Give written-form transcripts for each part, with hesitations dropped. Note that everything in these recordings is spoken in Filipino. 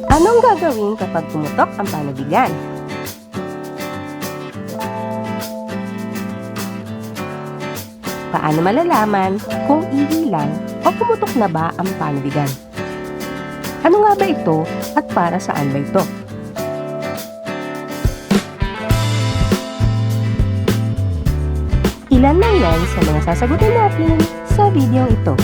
Anong gagawin kapag pumutok ang panubigan? Paano malalaman kung ihi lang o pumutok na ba ang panubigan? Ano nga ba ito at para saan ba ito? Ilan lang yan sa mga sasagutin natin sa video ito.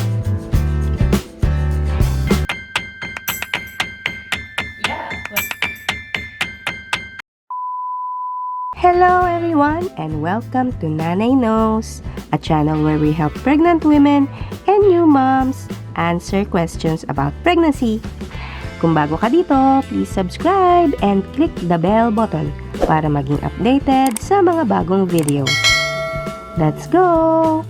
Hello everyone and welcome to Nanay Knows, a channel where we help pregnant women and new moms answer questions about pregnancy. Kung bago ka dito, please subscribe and click the bell button para maging updated sa mga bagong video. Let's go!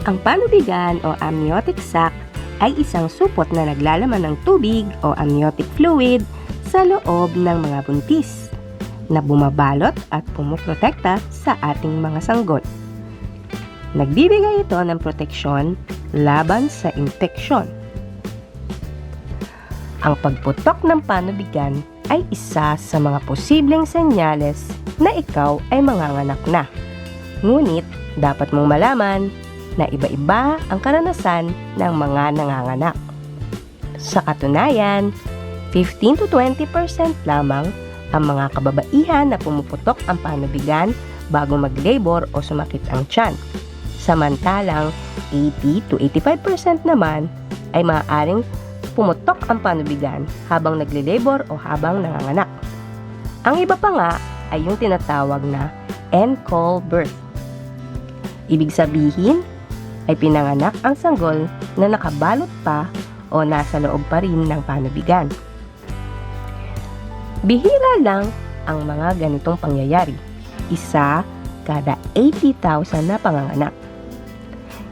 Ang panubigan o amniotic sac ay isang supot na naglalaman ng tubig o amniotic fluid sa loob ng mga buntis na bumabalot at pumuprotekta sa ating mga sanggol. Nagbibigay ito ng proteksyon laban sa infeksyon. Ang pagputok ng panubigan ay isa sa mga posibleng senyales na ikaw ay manganganak na. Ngunit, dapat mong malaman na iba-iba ang karanasan ng mga nanganganak. Sa katunayan, 15 to 20% lamang ang mga kababaihan na pumuputok ang panubigan bago mag-labor o sumakit ang tiyan. Samantalang 80 to 85% naman ay maaaring pumutok ang panubigan habang nagle-labor o habang nanganganak. Ang iba pa nga ay yung tinatawag na en-caul birth. Ibig sabihin ay pinanganak ang sanggol na nakabalot pa o nasa loob pa rin ng panubigan. Bihira lang ang mga ganitong pangyayari. Isa kada 80,000 na panganganak.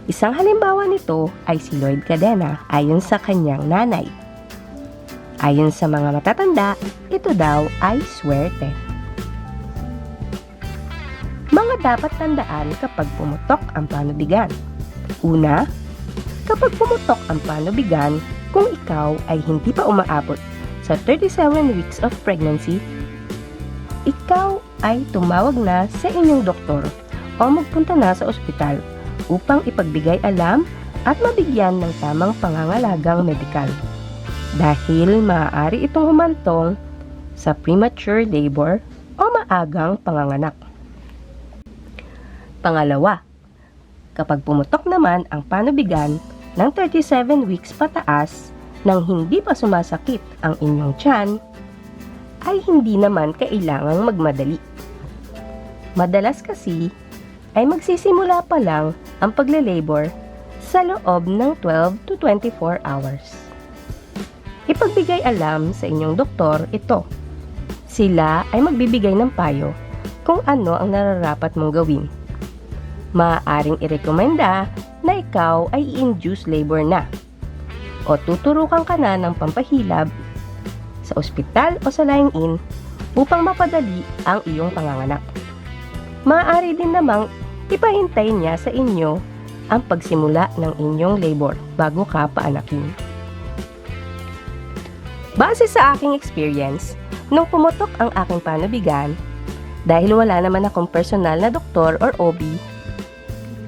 Isang halimbawa nito ay si Lloyd Cadena ayon sa kanyang nanay. Ayon sa mga matatanda, ito daw ay swerte. Mga dapat tandaan kapag pumutok ang panubigan. Una, kapag pumutok ang panubigan, kung ikaw ay hindi pa umaabot sa 37 weeks of pregnancy, ikaw ay tumawag na sa inyong doktor o magpunta na sa ospital upang ipagbigay alam at mabigyan ng tamang pangangalagang medikal. Dahil maaari itong humantong sa premature labor o maagang panganganak. Pangalawa, kapag pumutok naman ang panubigan ng 37 weeks pataas nang hindi pa sumasakit ang inyong tiyan, ay hindi naman kailangang magmadali. Madalas kasi ay magsisimula pa lang ang pagle-labor sa loob ng 12 to 24 hours. Ipagbigay alam sa inyong doktor ito. Sila ay magbibigay ng payo kung ano ang nararapat mong gawin. Maaaring irekomenda na ikaw ay i-induce labor na o tuturukan ka na ng pampahilab sa ospital o sa lying-in upang mapadali ang iyong panganganak. Maaari din namang ipahintay niya sa inyo ang pagsimula ng inyong labor bago ka paanakin. Base sa aking experience, nung pumutok ang aking panubigan, dahil wala naman akong personal na doktor or OB,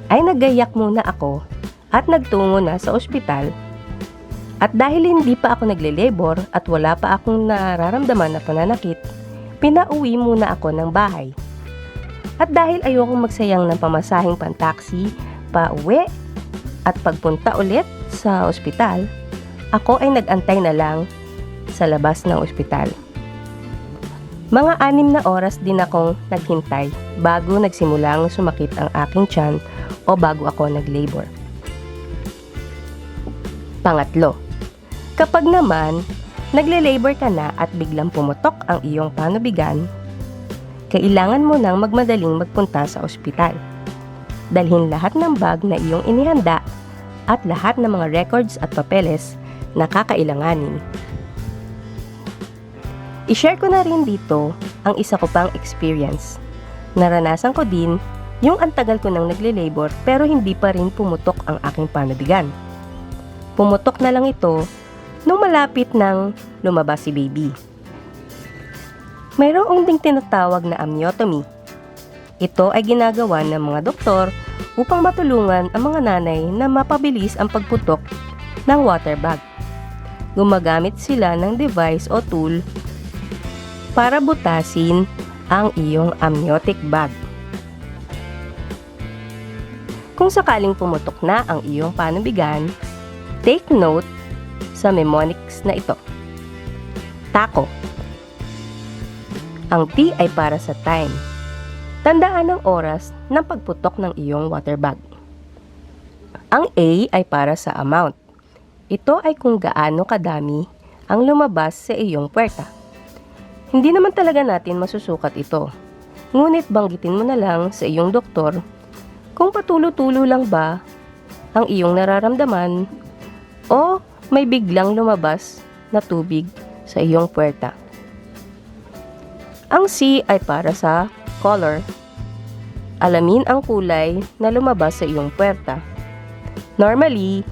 ay naggayak muna ako at nagtungo na sa ospital. At dahil hindi pa ako nagle-labor at wala pa akong nararamdaman na pananakit, pinauwi muna ako ng bahay. At dahil ayokong magsayang ng pamasahing pantaksi, pauwi at pagpunta ulit sa ospital, ako ay nag-antay na lang sa labas ng ospital. Mga 6 na oras din akong naghintay bago nagsimulang sumakit ang aking tiyan o bago ako nag-labor. Pangatlo, kapag naman nagle-labor ka na at biglang pumutok ang iyong panubigan, kailangan mo nang magmadaling magpunta sa ospital. Dalhin lahat ng bag na iyong inihanda at lahat ng mga records at papeles na kakailanganin. I-share ko na rin dito ang isa ko pang experience. Naranasan ko din yung antagal ko nang nagle-labor pero hindi pa rin pumutok ang aking panubigan. Pumutok na lang ito nung malapit nang lumabas si baby. Mayroong ding tinatawag na amniotomy. Ito ay ginagawa ng mga doktor upang matulungan ang mga nanay na mapabilis ang pagputok ng water bag. Gumagamit sila ng device o tool para butasin ang iyong amniotic bag. Kung sakaling pumutok na ang iyong panubigan, take note sa mnemonics na ito. TACO. Ang T ay para sa time. Tandaan ang oras ng pagputok ng iyong water bag. Ang A ay para sa amount. Ito ay kung gaano kadami ang lumabas sa iyong puwerta. Hindi naman talaga natin masusukat ito. Ngunit banggitin mo na lang sa iyong doktor kung patulo-tulo lang ba ang iyong nararamdaman o may biglang lumabas na tubig sa iyong puwerta. Ang C ay para sa color. Alamin ang kulay na lumabas sa iyong puwerta. Normally,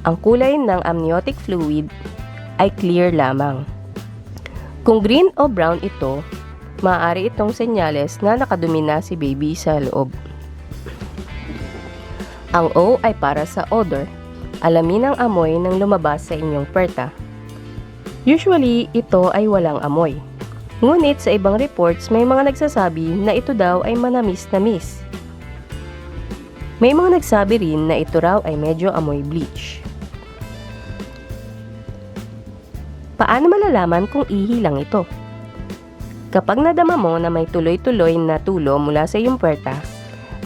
ang kulay ng amniotic fluid ay clear lamang. Kung green o brown ito, maaari itong senyales na nakadumi na si baby sa loob. Ang O ay para sa odor. Alamin ang amoy ng lumabas sa inyong puwerta. Usually, ito ay walang amoy. Ngunit sa ibang reports, may mga nagsasabi na ito daw ay manamis-namis. May mga nagsabi rin na ito raw ay medyo amoy bleach. Paano malalaman kung ihi lang ito? Kapag nadama mo na may tuloy-tuloy na tulo mula sa iyong puwerta,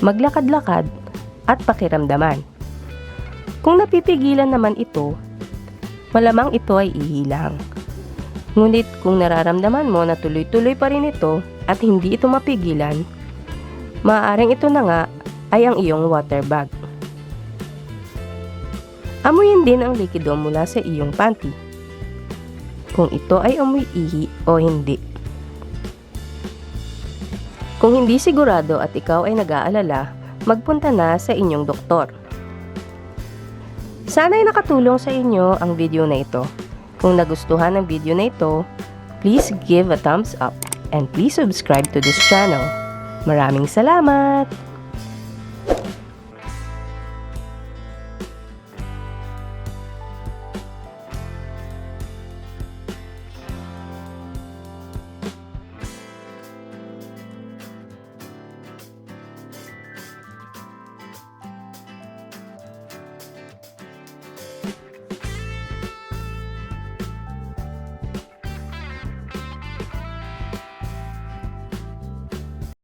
maglakad-lakad at pakiramdaman. Kung napipigilan naman ito, malamang ito ay ihi lang. Ngunit kung nararamdaman mo na tuloy-tuloy pa rin ito at hindi ito mapigilan, maaaring ito na nga ay ang iyong water bag. Amuyin din ang likido mula sa iyong panty, kung ito ay amoy ihi o hindi. Kung hindi sigurado at ikaw ay nag-aalala, magpunta na sa inyong doktor. Sana ay nakatulong sa inyo ang video na ito. Kung nagustuhan ang video na ito, please give a thumbs up and please subscribe to this channel. Maraming salamat!